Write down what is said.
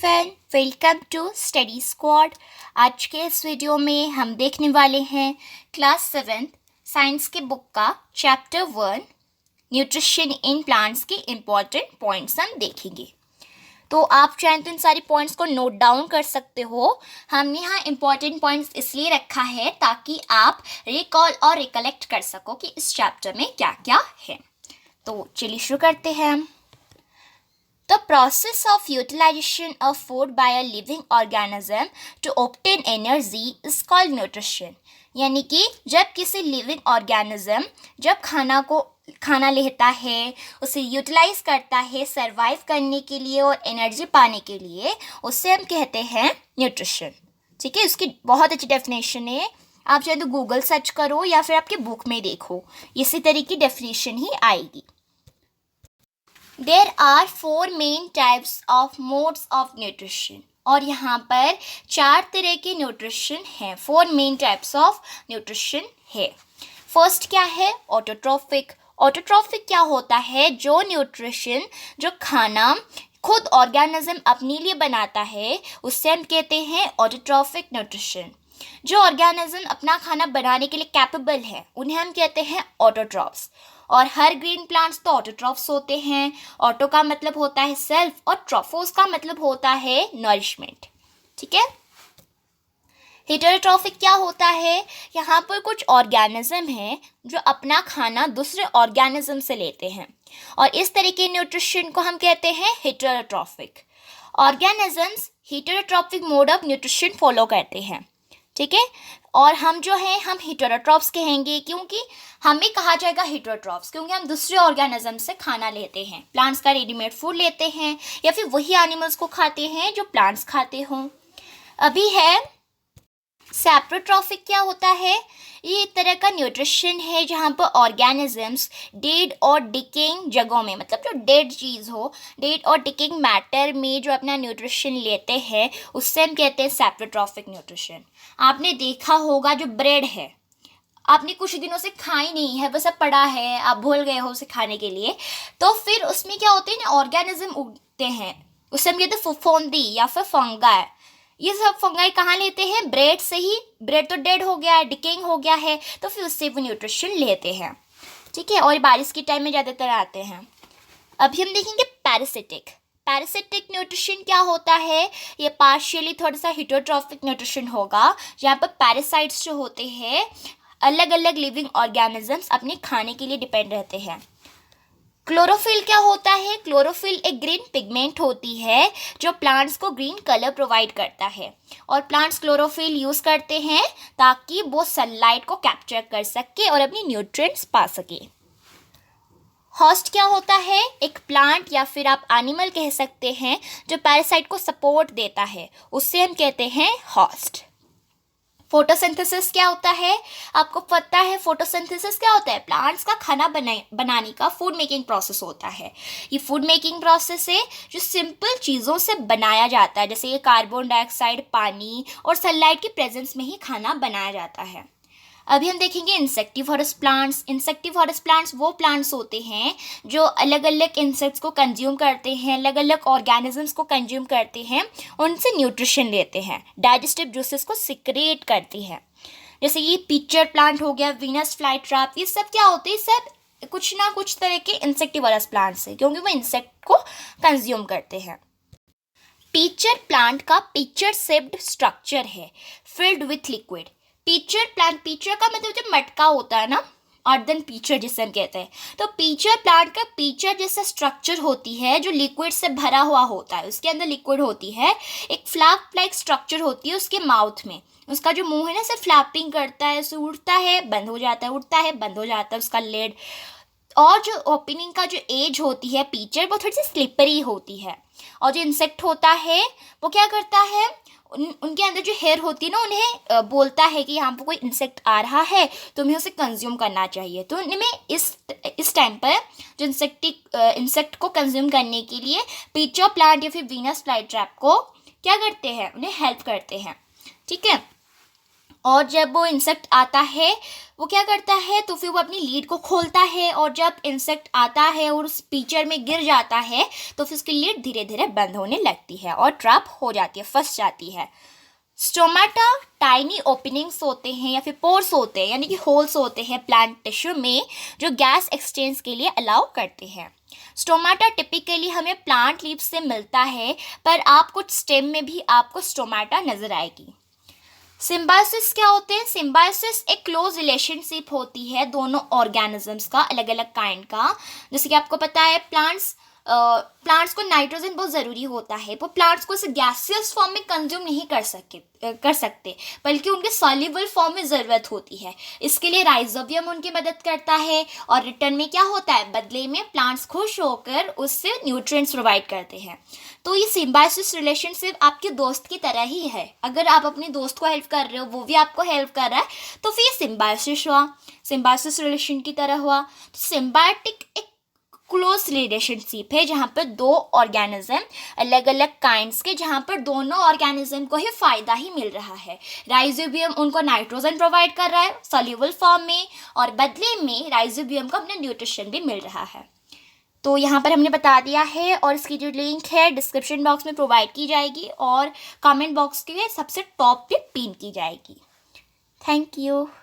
Everyone, welcome to study squad. आज के इस वीडियो में हम देखने वाले हैं क्लास 7 साइंस के बुक का चैप्टर 1 न्यूट्रिशन इन प्लांट्स के इम्पॉर्टेंट पॉइंट्स हम देखेंगे। तो आप चाहें तो इन सारे पॉइंट्स को नोट डाउन कर सकते हो। हमने यहाँ इम्पॉर्टेंट पॉइंट्स इसलिए रखा है ताकि आप रिकॉल और रिकलेक्ट कर सको कि इस चैप्टर में क्या क्या है। तो चलिए शुरू करते हैं हम। The process of utilization of food by a living organism to obtain energy is called nutrition। यानी कि जब किसी लिविंग ऑर्गेनिज्म जब खाना लेता है, उसे यूटिलाइज करता है सरवाइव करने के लिए और एनर्जी पाने के लिए, उससे हम कहते हैं न्यूट्रिशन। ठीक है, उसकी बहुत अच्छी डेफिनेशन है। आप चाहे तो गूगल सर्च करो या फिर आपके बुक में देखो, इसी तरह की डेफिनेशन ही आएगी। There are 4 main types of modes of nutrition। और यहाँ पर 4 तरह के न्यूट्रिशन हैं। 4 मेन टाइप्स ऑफ न्यूट्रिशन है। फर्स्ट क्या है? ऑटोट्रॉफिक। ऑटोट्रॉफिक क्या होता है? जो न्यूट्रिशन, जो खाना खुद ऑर्गेनिज्म अपने लिए बनाता है, उससे हम कहते हैं ऑटोट्रॉफिक न्यूट्रिशन। जो ऑर्गेनिज्म अपना खाना बनाने के लिए कैपेबल है, उन्हें हम कहते हैं ऑटोट्रॉफ्स। और हर ग्रीन प्लांट्स तो ऑटोट्रॉफ्स होते हैं। ऑटो का मतलब होता है सेल्फ और ट्रॉफोस का मतलब होता है नरिशमेंट। ठीक है। हेटेरोट्रॉफिक क्या होता है? यहाँ पर कुछ ऑर्गेनिज्म हैं जो अपना खाना दूसरे ऑर्गेनिज्म से लेते हैं, और इस तरह के न्यूट्रिशन को हम कहते हैं heterotrophic. Organisms heterotrophic mode of nutrition follow करते हैं। ठीक है, और हम जो हैं हम हेटेरोट्रॉफ्स कहेंगे, क्योंकि हमें कहा जाएगा हेटेरोट्रॉफ्स क्योंकि हम दूसरे ऑर्गेनिज्म से खाना लेते हैं। प्लांट्स का रेडीमेड फूड लेते हैं या फिर वही एनिमल्स को खाते हैं जो प्लांट्स खाते हों। अभी है सैप्रोट्रॉफिक। क्या होता है? ये एक तरह का न्यूट्रिशन है जहाँ पर ऑर्गेनिजम्स डेड और डिकेइंग जगहों में, मतलब जो डेड चीज़ हो, डेड और डिकेइंग मैटर में जो अपना न्यूट्रिशन लेते हैं, उससे हम कहते हैं सैप्रोट्रॉफिक न्यूट्रिशन। आपने देखा होगा जो ब्रेड है, आपने कुछ दिनों से खाई नहीं है, बस अब पड़ा है, आप भूल गए हो उसे खाने के लिए, तो फिर उसमें क्या होते हैं ना, ऑर्गेनिज्म उगते हैं, उससे हम कहते हैं फुफुंदी या फिर फंगाई। ये सब फंगाई कहाँ लेते हैं? ब्रेड से ही। ब्रेड तो डेड हो गया है, डिकेइंग हो गया है, तो फिर उससे वो न्यूट्रिशन लेते हैं। ठीक है, और बारिश के टाइम में ज़्यादातर आते हैं। अभी हम देखेंगे पैरासिटिक। पैरासिटिक न्यूट्रिशन क्या होता है? ये पार्शियली थोड़ा सा हेटेरोट्रॉफिक न्यूट्रिशन होगा, जहाँ पर पैरासाइट्स जो होते हैं, अलग अलग लिविंग ऑर्गेनिजम्स अपने खाने के लिए डिपेंड रहते हैं। क्लोरोफिल क्या होता है? क्लोरोफिल एक ग्रीन पिगमेंट होती है जो प्लांट्स को ग्रीन कलर प्रोवाइड करता है, और प्लांट्स क्लोरोफिल यूज़ करते हैं ताकि वो सनलाइट को कैप्चर कर सके और अपनी न्यूट्रिएंट्स पा सके। होस्ट क्या होता है? एक प्लांट या फिर आप एनिमल कह सकते हैं जो पैरासाइट को सपोर्ट देता है, उससे हम कहते हैं होस्ट। फोटोसिंथेसिस क्या होता है? आपको पता है फोटोसिंथेसिस क्या होता है? प्लांट्स का खाना बनाने का फूड मेकिंग प्रोसेस होता है। ये फूड मेकिंग प्रोसेस है जो सिंपल चीज़ों से बनाया जाता है, जैसे ये कार्बन डाइऑक्साइड, पानी और सनलाइट की प्रेजेंस में ही खाना बनाया जाता है। अभी हम देखेंगे इंसेक्टिवोरस प्लांट्स। इंसेक्टिवोरस प्लांट्स वो प्लांट्स होते हैं जो अलग अलग इंसेक्ट्स को कंज्यूम करते हैं, अलग अलग ऑर्गेनिजम्स को कंज्यूम करते हैं, उनसे न्यूट्रिशन लेते हैं, डाइजेस्टिव जूसेस को सिक्रेट करती है। जैसे ये पिक्चर प्लांट हो गया, वीनस फ्लाईट्रैप, ये सब क्या होते हैं? सब कुछ ना कुछ तरह के इंसेक्टिवोरस प्लांट्स है, क्योंकि वो इंसेक्ट को कंज्यूम करते हैं। पिक्चर प्लांट का पिक्चर शेप्ड स्ट्रक्चर है filled with liquid. Pitcher plant, picture का मतलब जो मटका होता है ना, अर्दन पिक्चर जिसे हम कहते हैं, तो पिक्चर प्लांट का पिक्चर जैसा स्ट्रक्चर होती है जो लिक्विड से भरा हुआ होता है, उसके अंदर लिक्विड होती है। एक फ्लैप लाइक स्ट्रक्चर होती है उसके माउथ में, उसका जो मुंह है ना, सिर्फ फ्लैपिंग करता है, उसे उड़ता है बंद हो जाता है, उड़ता है बंद हो जाता है उसका लेड। और जो ओपनिंग का जो एज होती है पिक्चर, वो थोड़ी सी स्लिपरी होती है। और जो इंसेक्ट होता है वो क्या करता है, उनके अंदर जो हेयर होती है ना, उन्हें बोलता है कि यहाँ पर कोई इंसेक्ट आ रहा है, तुम्हें उसे कंज्यूम करना चाहिए। तो उनमें इस टाइम पर जो इंसेक्ट को कंज्यूम करने के लिए पिक्चर प्लांट या फिर वीनस फ्लाईट्रैप को क्या करते हैं, उन्हें हेल्प करते हैं। ठीक है, और जब वो इंसेक्ट आता है वो क्या करता है, तो फिर वो अपनी लीड को खोलता है और जब इंसेक्ट आता है और उस पीचर में गिर जाता है तो फिर उसकी लीड धीरे धीरे बंद होने लगती है और ट्रैप हो जाती है, फंस जाती है। स्टोमेटा टाइनी ओपनिंग्स होते हैं या फिर पोर्स होते हैं, यानी कि होल्स होते हैं प्लांट टिश्यू में, जो गैस एक्सचेंज के लिए अलाउ करते हैं। स्टोमेटा टिपिकली हमें प्लांट लीव्स से मिलता है, पर आप कुछ स्टेम में भी आपको स्टोमेटा नजर आएगी। सिम्बायोसिस क्या होते हैं? सिम्बायोसिस एक क्लोज रिलेशनशिप होती है दोनों ऑर्गेनिजम्स का, अलग अलग काइंड का। जैसे कि आपको पता है प्लांट्स को नाइट्रोजन बहुत ज़रूरी होता है, वो प्लांट्स को इसे गैसियस फॉर्म में कंज्यूम नहीं कर सकते, बल्कि उनके सॉल्युबल फॉर्म में ज़रूरत होती है। इसके लिए राइजोबियम उनकी मदद करता है और रिटर्न में क्या होता है, बदले में प्लांट्स खुश होकर उससे न्यूट्रिएंट्स प्रोवाइड करते हैं। तो ये सिम्बायोसिस रिलेशनशिप आपके दोस्त की तरह ही है। अगर आप अपने दोस्त को हेल्प कर रहे हो, वो भी आपको हेल्प कर रहा है, तो फिर सिम्बायोसिस हुआ, सिम्बायोसिस रिलेशन की तरह हुआ। तो सिम्बायोटिक एक क्लोज रिलेशनशिप है जहाँ पर दो ऑर्गेनिज्म अलग अलग काइंड्स के, जहाँ पर दोनों ऑर्गेनिज्म को ही फ़ायदा ही मिल रहा है। राइजोबियम उनको नाइट्रोजन प्रोवाइड कर रहा है सॉल्युबल फॉर्म में, और बदले में राइजोबियम को अपना न्यूट्रिशन भी मिल रहा है। तो यहाँ पर हमने बता दिया है, और इसकी जो लिंक है डिस्क्रिप्शन बॉक्स में प्रोवाइड की जाएगी और कमेंट बॉक्स के सबसे टॉप पे पिन की जाएगी। Thank you.